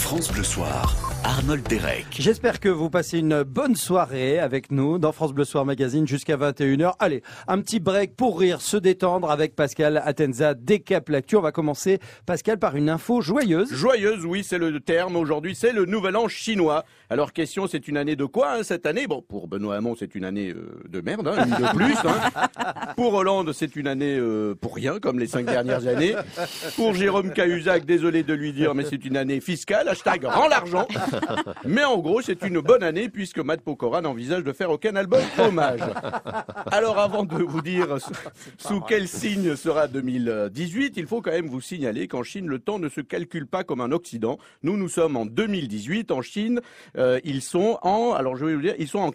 France Bleu Soir, Arnold Derek. J'espère que vous passez une bonne soirée avec nous dans France Bleu Soir Magazine jusqu'à 21h. Allez, un petit break pour rire, se détendre avec Pascal Atenza Décap l'actu. On va commencer, Pascal, par une info joyeuse. Joyeuse, oui, c'est le terme. Aujourd'hui, c'est le nouvel an chinois. Alors, question, c'est une année de quoi cette année? Bon, pour Benoît Hamon, c'est une année de merde, une de plus. Pour Hollande, c'est une année pour rien, comme les 5 dernières années. Pour Jérôme Cahuzac, désolé de lui dire, mais c'est une année fiscale. Hashtag rend l'argent. Mais en gros, c'est une bonne année puisque Matt Pokora n'envisage de faire aucun album hommage. Alors, avant de vous dire sous quel signe sera 2018, il faut quand même vous signaler qu'en Chine, le temps ne se calcule pas comme un Occident. Nous sommes en 2018. En Chine, ils sont en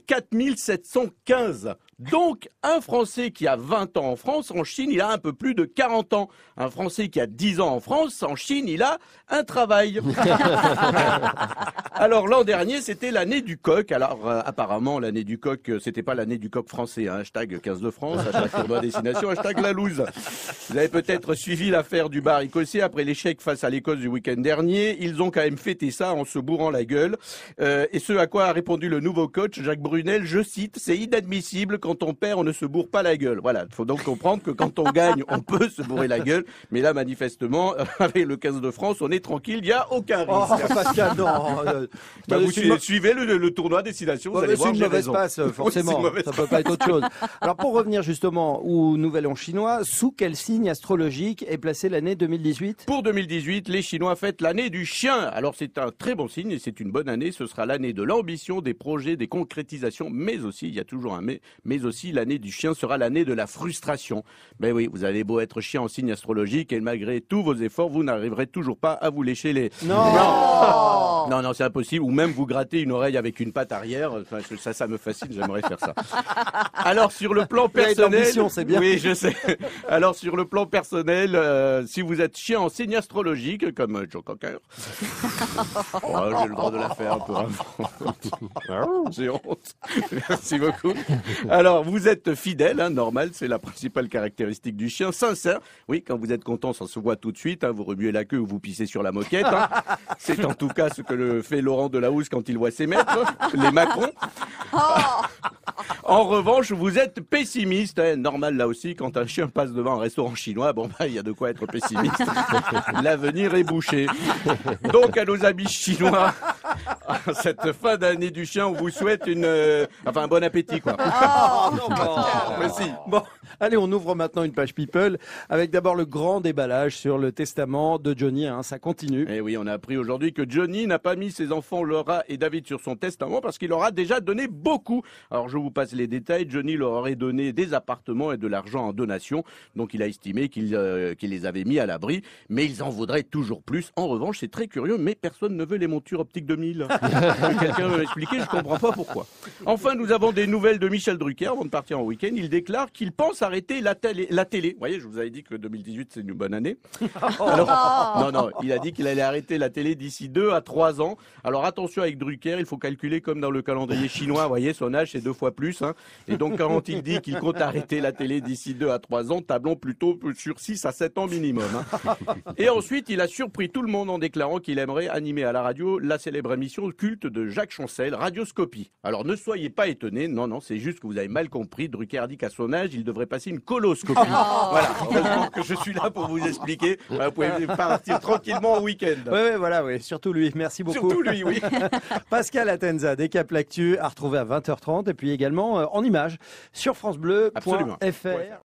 4715. Donc, un Français qui a 20 ans en France, en Chine, il a un peu plus de 40 ans. Un Français qui a 10 ans en France, en Chine, il a un travail. Alors, l'an dernier, c'était l'année du coq. Alors, apparemment, l'année du coq, c'était pas l'année du coq français. Hashtag 15 de France, hashtag tournoi destination, hashtag la loose. Vous avez peut-être suivi l'affaire du bar écossais après l'échec face à l'Écosse du week-end dernier. Ils ont quand même fêté ça en se bourrant la gueule. Et ce à quoi a répondu le nouveau coach, Jacques Brunel, je cite, c'est inadmissible quand on perd, on ne se bourre pas la gueule. Voilà, il faut donc comprendre que quand on gagne, on peut se bourrer la gueule. Mais là, manifestement, avec le 15 de France, on est tranquille, il n'y a aucun risque. Oh, Pascal, non. Vous suivez le tournoi destination, vous allez voir, c'est une mauvaise passe, forcément. Oui, ça peut pas être autre chose. Alors, pour revenir justement au Nouvel An chinois, sous quel signe astrologique est placée l'année 2018? Pour 2018, les Chinois fêtent l'année du chien. Alors, c'est un très bon signe et c'est une bonne année. Ce sera l'année de l'ambition, des projets, des concrétisations, mais aussi, il y a toujours un mais aussi l'année du chien sera l'année de la frustration. Ben oui, vous avez beau être chien en signe astrologique et malgré tous vos efforts, vous n'arriverez toujours pas à vous lécher les... Non, c'est impossible. Ou même vous gratter une oreille avec une patte arrière. Enfin, ça me fascine, j'aimerais faire ça. Alors, sur le plan personnel... c'est bien. Oui, je sais. Alors, sur le plan personnel, si vous êtes chien en signe astrologique, comme Joe Cocker... j'ai le droit de la faire pour un J'ai honte. Merci beaucoup. Alors, vous êtes fidèle, normal, c'est la principale caractéristique du chien. Sincère, oui, quand vous êtes content, ça se voit tout de suite. Vous remuez la queue ou vous pissez sur la moquette. C'est en tout cas ce que fait Laurent Delahousse quand il voit ses maîtres, les Macron. En revanche, vous êtes pessimiste, normal là aussi, quand un chien passe devant un restaurant chinois, il y a de quoi être pessimiste. L'avenir est bouché. Donc, à nos amis chinois, cette fin d'année du chien, on vous souhaite un bon appétit, quoi. Merci. Bon, allez, on ouvre maintenant une page People avec d'abord le grand déballage sur le testament de Johnny. Ça continue. Et oui, on a appris aujourd'hui que Johnny n'a pas mis ses enfants Laura et David sur son testament parce qu'il leur a déjà donné beaucoup. Alors, je vous passe les détails. Johnny leur aurait donné des appartements et de l'argent en donation. Donc, il a estimé qu'il les avait mis à l'abri. Mais ils en voudraient toujours plus. En revanche, c'est très curieux, mais personne ne veut les montures optiques 2000. Quelqu'un veut m'expliquer? Je comprends pas pourquoi. Enfin, nous avons des nouvelles de Michel Drucker avant de partir en week-end. Il déclare qu'il pense arrêter la télé. Vous voyez, je vous avais dit que 2018, c'est une bonne année. Alors, non, il a dit qu'il allait arrêter la télé d'ici 2 à 3 ans. Alors, attention avec Drucker, il faut calculer comme dans le calendrier chinois. Vous voyez, son âge, c'est 2 fois plus. Et donc, quand il dit qu'il compte arrêter la télé d'ici 2 à 3 ans, tablons plutôt sur 6 à 7 ans minimum. Et ensuite, il a surpris tout le monde en déclarant qu'il aimerait animer à la radio la célèbre émission culte de Jacques Chancel, Radioscopie. Alors, ne soyez pas étonnés. Non, c'est juste que vous avez mal compris. Drucker a dit qu'à son âge, il devrait passer une coloscopie. Voilà, heureusement que je suis là pour vous expliquer. Vous pouvez partir tranquillement au week-end. Oui, surtout lui. Merci beaucoup. Surtout lui, oui. Pascal Atenza, Décap l'actu, à retrouver à 20h30 et puis également en images sur francebleu.fr.